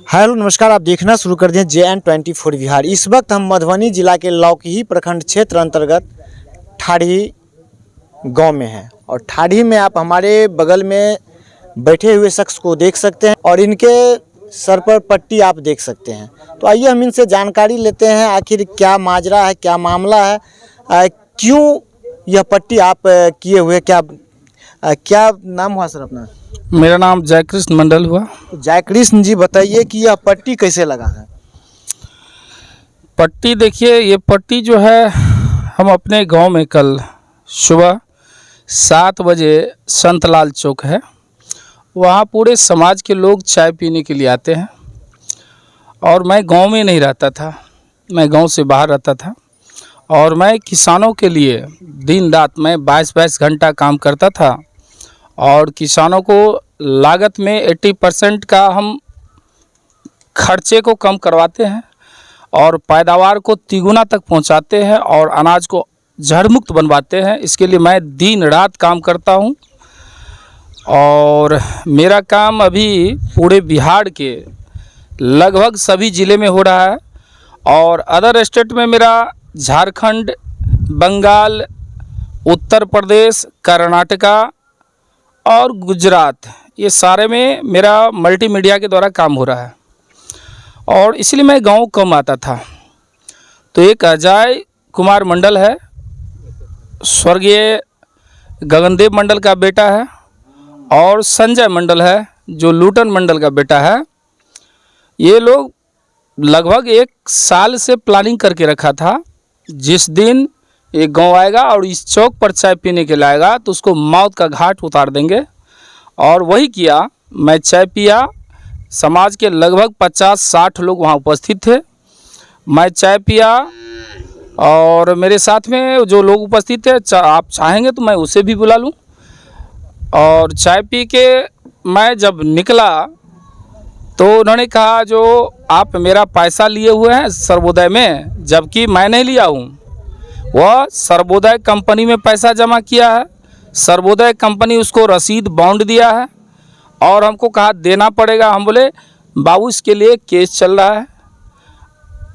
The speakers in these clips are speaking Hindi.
हेलो नमस्कार, आप देखना शुरू कर दिए JN24 बिहार। इस वक्त हम मधुबनी जिला के लौकही प्रखंड क्षेत्र अंतर्गत ठाड़ी गांव में हैं और ठाड़ी में आप हमारे बगल में बैठे हुए शख्स को देख सकते हैं और इनके सर पर पट्टी आप देख सकते हैं। तो आइए हम इनसे जानकारी लेते हैं, आखिर क्या माजरा है, क्या मामला है, क्यों यह पट्टी आप किए हुए, क्या नाम हुआ सर अपना? मेरा नाम जयकृष्ण मंडल हुआ। तो जयकृष्ण जी बताइए कि यह पट्टी कैसे लगा है? पट्टी देखिए, ये पट्टी जो है हम अपने गांव में कल सुबह 7 बजे संतलाल चौक है, वहाँ पूरे समाज के लोग चाय पीने के लिए आते हैं और मैं गांव में नहीं रहता था, मैं गांव से बाहर रहता था और मैं किसानों के लिए दिन रात मैं 22-22 घंटा काम करता था और किसानों को लागत में 80% का हम खर्चे को कम करवाते हैं और पैदावार को तिगुना तक पहुंचाते हैं और अनाज को जड़ मुक्त बनवाते हैं। इसके लिए मैं दिन रात काम करता हूं और मेरा काम अभी पूरे बिहार के लगभग सभी ज़िले में हो रहा है और अदर स्टेट में मेरा झारखंड, बंगाल, उत्तर प्रदेश, कर्नाटका और गुजरात, ये सारे में मेरा मल्टीमीडिया के द्वारा काम हो रहा है और इसलिए मैं गांव कम आता था। तो एक अजय कुमार मंडल है, स्वर्गीय गगनदेव मंडल का बेटा है, और संजय मंडल है जो लूटन मंडल का बेटा है। ये लोग लगभग 1 साल से प्लानिंग करके रखा था, जिस दिन एक गांव आएगा और इस चौक पर चाय पीने के लिए आएगा तो उसको मौत का घाट उतार देंगे। और वही किया, मैं चाय पिया, समाज के लगभग 50-60 लोग वहाँ उपस्थित थे। मैं चाय पिया और मेरे साथ में जो लोग उपस्थित थे, आप चाहेंगे तो मैं उसे भी बुला लूँ। और चाय पी के मैं जब निकला तो उन्होंने कहा, जो आप मेरा पैसा लिए हुए हैं सर्वोदय में, जबकि मैं नहीं लिया हूँ, वह सर्वोदय कंपनी में पैसा जमा किया है, सर्वोदय कंपनी उसको रसीद बॉन्ड दिया है और हमको कहा देना पड़ेगा। हम बोले बाबू इसके लिए केस चल रहा है,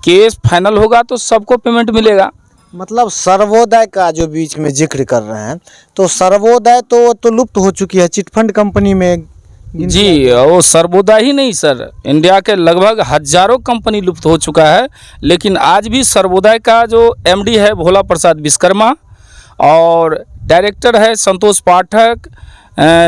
केस फाइनल होगा तो सबको पेमेंट मिलेगा। मतलब सर्वोदय का जो बीच में जिक्र कर रहे हैं, तो सर्वोदय तो लुप्त हो चुकी है चिटफंड कंपनी में। जी, वो सर्वोदय ही नहीं सर, इंडिया के लगभग हजारों कंपनी लुप्त हो चुका है, लेकिन आज भी सर्वोदय का जो MD है भोला प्रसाद विश्वकर्मा और डायरेक्टर है संतोष पाठक,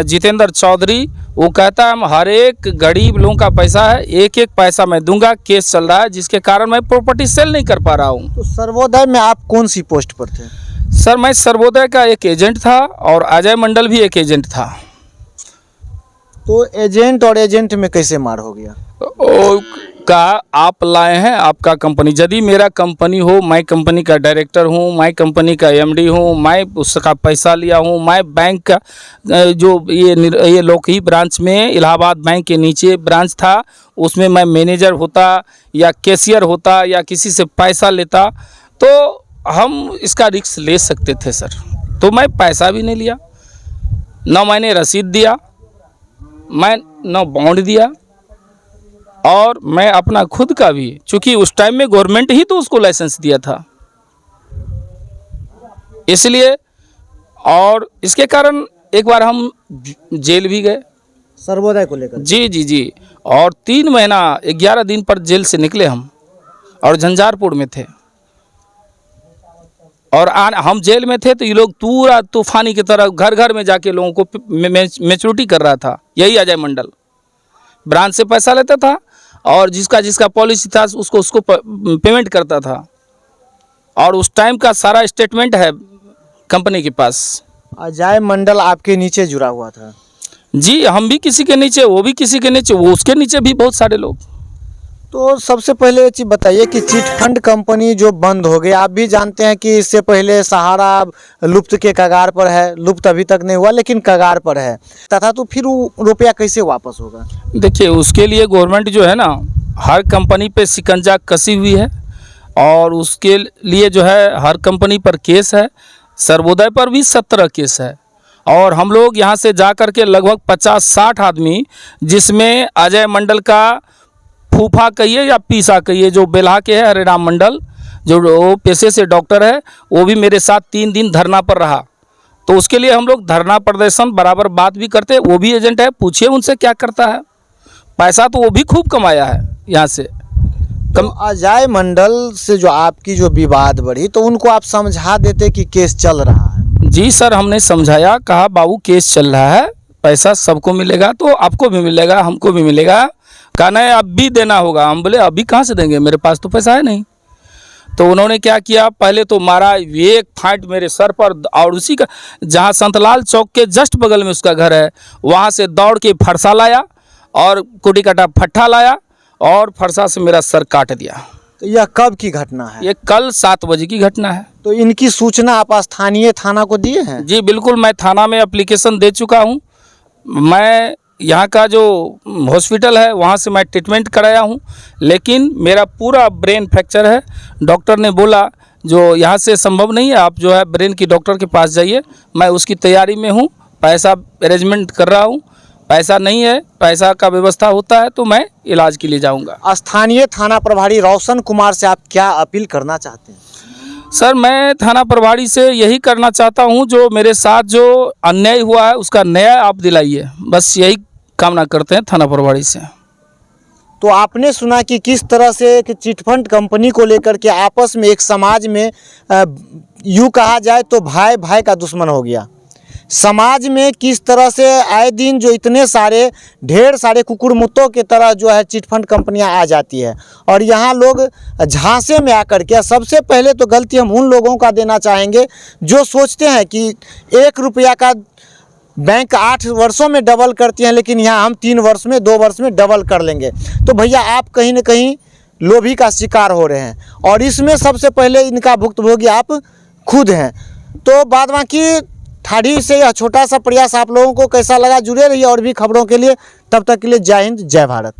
जितेंद्र चौधरी, वो कहता है हम हर एक गरीब लोगों का पैसा है, एक एक पैसा मैं दूंगा। केस चल रहा है जिसके कारण मैं प्रॉपर्टी सेल नहीं कर पा रहा हूँ। तो सर्वोदय में आप कौन सी पोस्ट पर थे? सर मैं सर्वोदय का एक एजेंट था और अजय मंडल भी एक एजेंट था। तो एजेंट और एजेंट में कैसे मार हो गया? का आप लाए हैं आपका कंपनी, यदि मेरा कंपनी हो, मैं कंपनी का डायरेक्टर हूं, मैं कंपनी का MD हूं, मैं उसका पैसा लिया हूं, मैं बैंक का जो ये लौकही ब्रांच में इलाहाबाद बैंक के नीचे ब्रांच था, उसमें मैं मैनेजर होता या कैशियर होता या किसी से पैसा लेता तो हम इसका रिस्क ले सकते थे सर। तो मैं पैसा भी नहीं लिया, ना मैंने रसीद दिया, मैं न बॉन्ड दिया और मैं अपना खुद का भी, चूँकि उस टाइम में गवर्नमेंट ही तो उसको लाइसेंस दिया था, इसलिए। और इसके कारण एक बार हम जेल भी गए सर्वोदय को लेकर। जी, और 3 महीना 11 दिन पर जेल से निकले हम और झंझारपुर में थे और हम जेल में थे तो ये लोग पूरा तूफानी की तरह घर घर में जाके लोगों को मैच्योरिटी कर रहा था। यही अजय मंडल ब्रांच से पैसा लेता था और जिसका पॉलिसी था उसको पेमेंट करता था और उस टाइम का सारा स्टेटमेंट है कंपनी के पास। अजय मंडल आपके नीचे जुड़ा हुआ था? जी, हम भी किसी के नीचे, वो भी किसी के नीचे, वो उसके नीचे भी बहुत सारे लोग। तो सबसे पहले ये चीज़ बताइए कि चिटफंड कंपनी जो बंद हो गई, आप भी जानते हैं कि इससे पहले सहारा लुप्त के कगार पर है, लुप्त अभी तक नहीं हुआ लेकिन कगार पर है तथा, तो फिर वो रुपया कैसे वापस होगा? देखिए, उसके लिए गवर्नमेंट जो है ना, हर कंपनी पे शिकंजा कसी हुई है और उसके लिए जो है हर कंपनी पर केस है। सर्वोदय पर भी 17 केस है और हम लोग यहाँ से जा कर के लगभग 50-60 आदमी, जिसमें अजय मंडल का फूफा कहिए या पीसा कहिए, जो बेल्हा के है हरिराम मंडल, जो वो पेशे से डॉक्टर है, वो भी मेरे साथ 3 दिन धरना पर रहा। तो उसके लिए हम लोग धरना प्रदर्शन बराबर बात भी करते हैं। वो भी एजेंट है, पूछिए उनसे क्या करता है। पैसा तो वो भी खूब कमाया है यहाँ से। तो अजय मंडल से जो आपकी जो विवाद बढ़ी, तो उनको आप समझा देते कि केस चल रहा है। जी सर, हमने समझाया, कहा बाबू केस चल रहा है, पैसा सबको मिलेगा तो आपको भी मिलेगा, हमको भी मिलेगा। कहा नहीं अब भी देना होगा। हम बोले अभी कहाँ से देंगे, मेरे पास तो पैसा है नहीं। तो उन्होंने क्या किया, पहले तो मारा एक फाइट मेरे सर पर, और उसी का जहाँ संतलाल चौक के जस्ट बगल में उसका घर है, वहाँ से दौड़ के फरसा लाया और कुटी कटा फट्ठा लाया और फरसा से मेरा सर काट दिया। तो यह कब की घटना है? ये कल 7 बजे की घटना है। तो इनकी सूचना आप स्थानीय थाना को दिए हैं? जी बिल्कुल, मैं थाना में एप्लीकेशन दे चुका हूँ। मैं यहाँ का जो हॉस्पिटल है वहाँ से मैं ट्रीटमेंट कराया हूँ, लेकिन मेरा पूरा ब्रेन फ्रैक्चर है। डॉक्टर ने बोला जो यहाँ से संभव नहीं है, आप जो है ब्रेन की डॉक्टर के पास जाइए। मैं उसकी तैयारी में हूँ, पैसा अरेंजमेंट कर रहा हूँ। पैसा नहीं है, पैसा का व्यवस्था होता है तो मैं इलाज के लिए जाऊँगा। स्थानीय थाना प्रभारी रोशन कुमार से आप क्या अपील करना चाहते हैं? सर, मैं थाना प्रभारी से यही करना चाहता हूं, जो मेरे साथ जो अन्याय हुआ है उसका न्याय आप दिलाइए, बस यही कामना करते हैं थाना प्रभारी से। तो आपने सुना कि किस तरह से कि चिटफंड कंपनी को लेकर के आपस में एक समाज में यूँ कहा जाए तो भाई भाई का दुश्मन हो गया। समाज में किस तरह से आए दिन जो इतने सारे ढेर सारे कुकुर मुत्तों की तरह जो है चिटफंड कंपनियां आ जाती है, और यहाँ लोग झांसे में आकर के, सबसे पहले तो गलती हम उन लोगों का देना चाहेंगे जो सोचते हैं कि 1 रुपया का बैंक 8 वर्षों में डबल करती हैं, लेकिन यहाँ हम 3 वर्ष में 2 वर्ष में डबल कर लेंगे। तो भैया आप कहीं ना कहीं लोभी का शिकार हो रहे हैं, और इसमें सबसे पहले इनका भुक्तभोगी आप खुद हैं। तो बाद बाकी ठाड़ी से यह छोटा सा प्रयास आप लोगों को कैसा लगा, जुड़े रहिए और भी खबरों के लिए। तब तक के लिए जय हिंद, जय भारत।